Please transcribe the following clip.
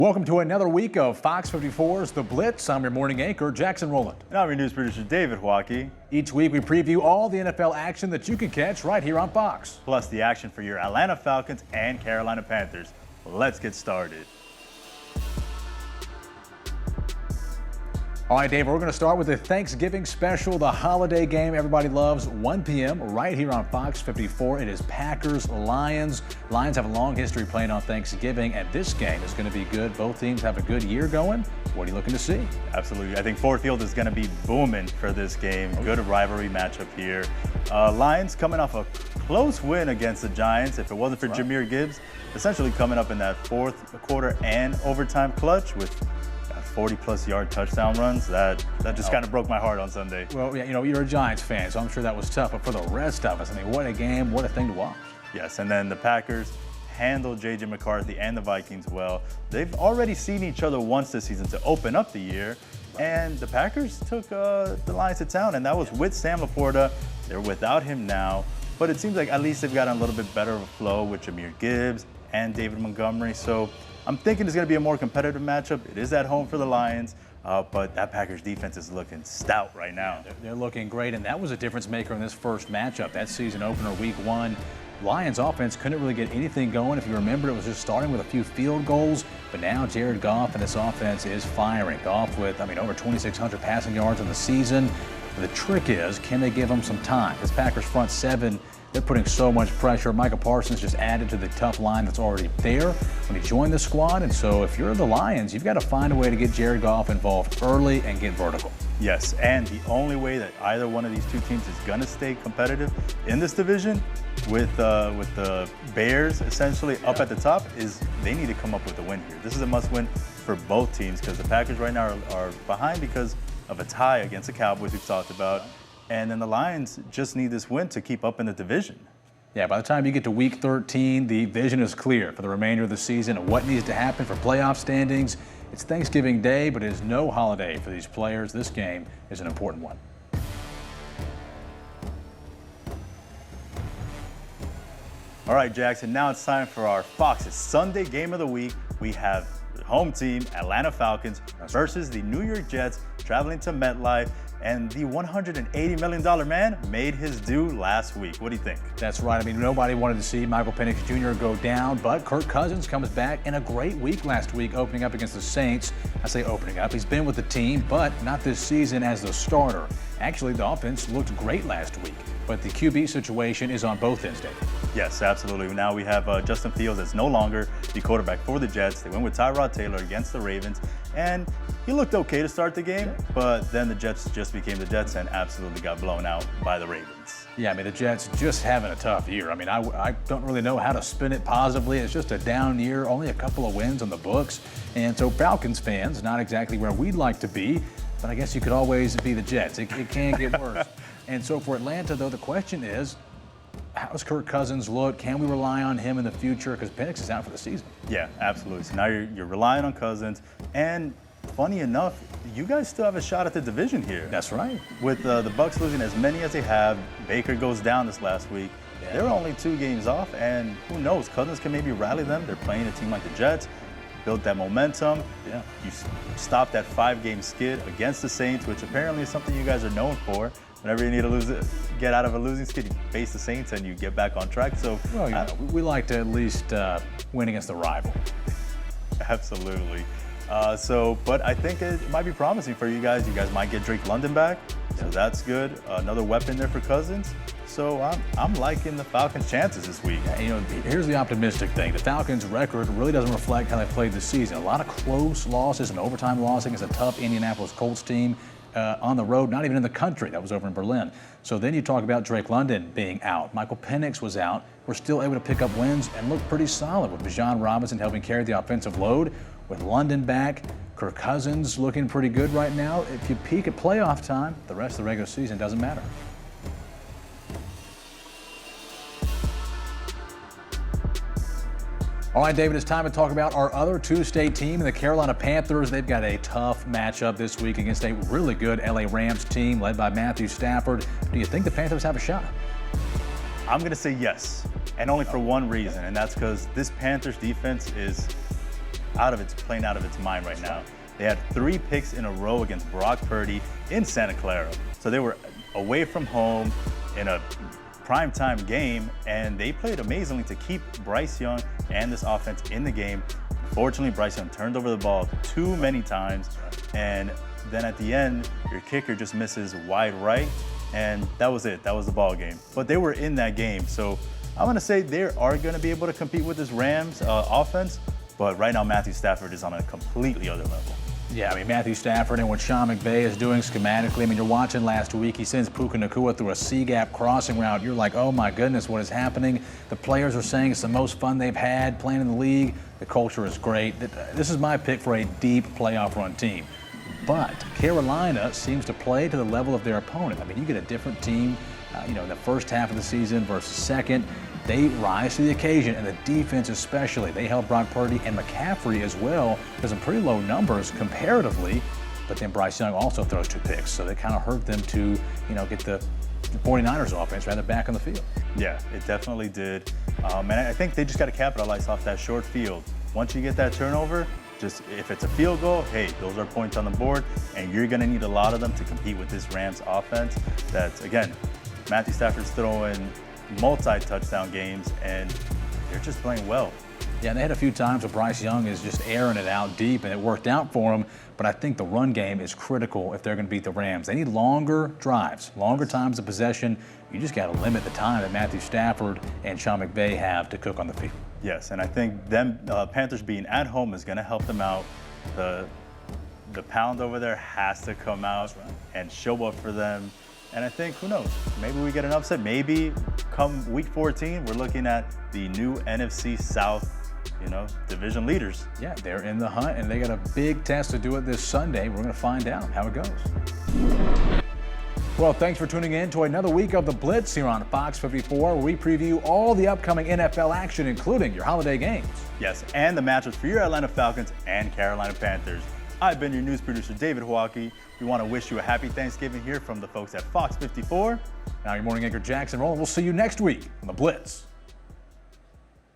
Welcome to another week of Fox 54's The Blitz. I'm your morning anchor, Jackson Rowland. And I'm your news producer, David Joaqui. Each week we preview all the NFL action that you can catch right here on Fox. Plus the action for your Atlanta Falcons and Carolina Panthers. Let's get started. All right, Dave, we're going to start with the Thanksgiving special, the holiday game everybody loves, 1 p.m. right here on Fox 54. It is Packers-Lions. Lions have a long history playing on Thanksgiving, and this game is going to be good. Both teams have a good year going. What are you looking to see? Absolutely. I think Ford Field is going to be booming for this game. Good rivalry matchup here. Lions coming off a close win against the Giants. If it wasn't for Jahmyr Gibbs, essentially coming up in that fourth quarter and overtime clutch with 40-plus yard touchdown runs. That just kind of broke my heart on Sunday. Well, yeah, you know, you're a Giants fan, so I'm sure that was tough. But for the rest of us, I mean, what a game, what a thing to watch. Yes, and then the Packers handled J.J. McCarthy and the Vikings well. They've already seen each other once this season to open up the year, and the Packers took the Lions to town, and that was with Sam Laporta. They're without him now, but it seems like at least they've gotten a little bit better of a flow with Jahmyr Gibbs and David Montgomery. So I'm thinking it's going to be a more competitive matchup. It is at home for the Lions, but that Packers defense is looking stout right now. They're looking great, and that was a difference maker in this first matchup. That season opener, week 1, Lions offense couldn't really get anything going. If you remember, it was just starting with a few field goals, but now Jared Goff and this offense is firing. Goff with, over 2,600 passing yards in the season. The trick is, can they give him some time? This Packers front seven, they're putting so much pressure. Micah Parsons just added to the tough line that's already there when he joined the squad. And so if you're the Lions, you've got to find a way to get Jared Goff involved early and get vertical. Yes, and the only way that either one of these two teams is going to stay competitive in this division with the Bears essentially up at the top is they need to come up with a win here. This is a must-win for both teams because the Packers right now are behind because of a tie against the Cowboys we've talked about. And then the Lions just need this win to keep up in the division. Yeah, by the time you get to week 13, the vision is clear for the remainder of the season and what needs to happen for playoff standings. It's Thanksgiving Day, but it is no holiday for these players. This game is an important one. All right, Jackson, now it's time for our Fox's Sunday game of the week. We have the home team, Atlanta Falcons, versus the New York Jets, traveling to MetLife. And the $180 million man made his due last week. What do you think? That's right. I mean, nobody wanted to see Michael Penix Jr. go down, but Kirk Cousins comes back in a great week last week, opening up against the Saints. I say opening up. He's been with the team, but not this season as the starter. Actually, the offense looked great last week, but the QB situation is on both ends, David. Yes, absolutely. Now we have Justin Fields that's no longer the quarterback for the Jets. They went with Tyrod Taylor against the Ravens, and he looked okay to start the game, but then the Jets just became the Jets and absolutely got blown out by the Ravens. Yeah, I mean, the Jets just having a tough year. I mean, I don't really know how to spin it positively. It's just a down year, only a couple of wins on the books. And so Falcons fans, not exactly where we'd like to be, but I guess you could always be the Jets. It can get worse. And so for Atlanta, though, the question is, how's Kirk Cousins look? Can we rely on him in the future? Because Penix is out for the season. Yeah, absolutely. So now you're relying on Cousins. And funny enough, you guys still have a shot at the division here. That's right. With the Bucs losing as many as they have, Baker goes down this last week. Yeah. They're only 2 games off, and who knows? Cousins can maybe rally them. They're playing a team like the Jets, build that momentum. Yeah. You stop that 5-game skid against the Saints, which apparently is something you guys are known for. Whenever you need to get out of a losing skid, you face the Saints and you get back on track. So, well, we like to at least win against the rival. Absolutely. But I think it might be promising for you guys. You guys might get Drake London back, so that's good. Another weapon there for Cousins. So I'm liking the Falcons' chances this week. Yeah, here's the optimistic thing. The Falcons' record really doesn't reflect how they played this season. A lot of close losses and overtime losses against a tough Indianapolis Colts team on the road, not even in the country. That was over in Berlin. So then you talk about Drake London being out. Michael Penix was out. We're still able to pick up wins and look pretty solid with Bijan Robinson helping carry the offensive load. With London back, Kirk Cousins looking pretty good right now. If you peak at playoff time, the rest of the regular season doesn't matter. All right, David, it's time to talk about our other two-state team, the Carolina Panthers. They've got a tough matchup this week against a really good LA Rams team led by Matthew Stafford. Do you think the Panthers have a shot? I'm going to say yes, and only for one reason, and that's because this Panthers defense is playing out of its mind right now. They had 3 picks in a row against Brock Purdy in Santa Clara. So they were away from home in a primetime game, and they played amazingly to keep Bryce Young and this offense in the game. Fortunately, Bryce Young turned over the ball too many times, and then at the end, your kicker just misses wide right, and that was it. That was the ball game. But they were in that game, so I'm going to say they are going to be able to compete with this Rams offense, but right now Matthew Stafford is on a completely other level. Yeah, I mean, Matthew Stafford and what Sean McVay is doing schematically. I mean, you're watching last week. He sends Puka Nacua through a C-gap crossing route. You're like, oh, my goodness, what is happening? The players are saying it's the most fun they've had playing in the league. The culture is great. This is my pick for a deep playoff run team. But Carolina seems to play to the level of their opponent. I mean, you get a different team, in the first half of the season versus second. They rise to the occasion, and the defense especially. They held Brock Purdy and McCaffrey as well to some pretty low numbers comparatively, but then Bryce Young also throws 2 picks, so they kind of hurt them to, get the 49ers offense rather back on the field. Yeah, it definitely did. And I think they just got to capitalize off that short field. Once you get that turnover, just if it's a field goal, hey, those are points on the board, and you're going to need a lot of them to compete with this Rams offense. That's, again, Matthew Stafford's throwing multi-touchdown games, and they're just playing well. Yeah, they had a few times where Bryce Young is just airing it out deep, and it worked out for him. But I think the run game is critical if they're going to beat the Rams. They need longer drives, longer times of possession. You just got to limit the time that Matthew Stafford and Sean McVay have to cook on the field. Yes, and I think them Panthers being at home is going to help them out. The pound over there has to come out and show up for them. And I think, who knows, maybe we get an upset. Maybe come week 14, we're looking at the new NFC South, division leaders. Yeah, they're in the hunt, and they got a big test to do it this Sunday. We're going to find out how it goes. Well, thanks for tuning in to another week of the Blitz here on Fox 54, where we preview all the upcoming NFL action, including your holiday games. Yes, and the matchups for your Atlanta Falcons and Carolina Panthers. I've been your news producer, David Joaqui. We want to wish you a happy Thanksgiving here from the folks at Fox 54. Now your morning anchor, Jackson Rowland. We'll see you next week on the Blitz.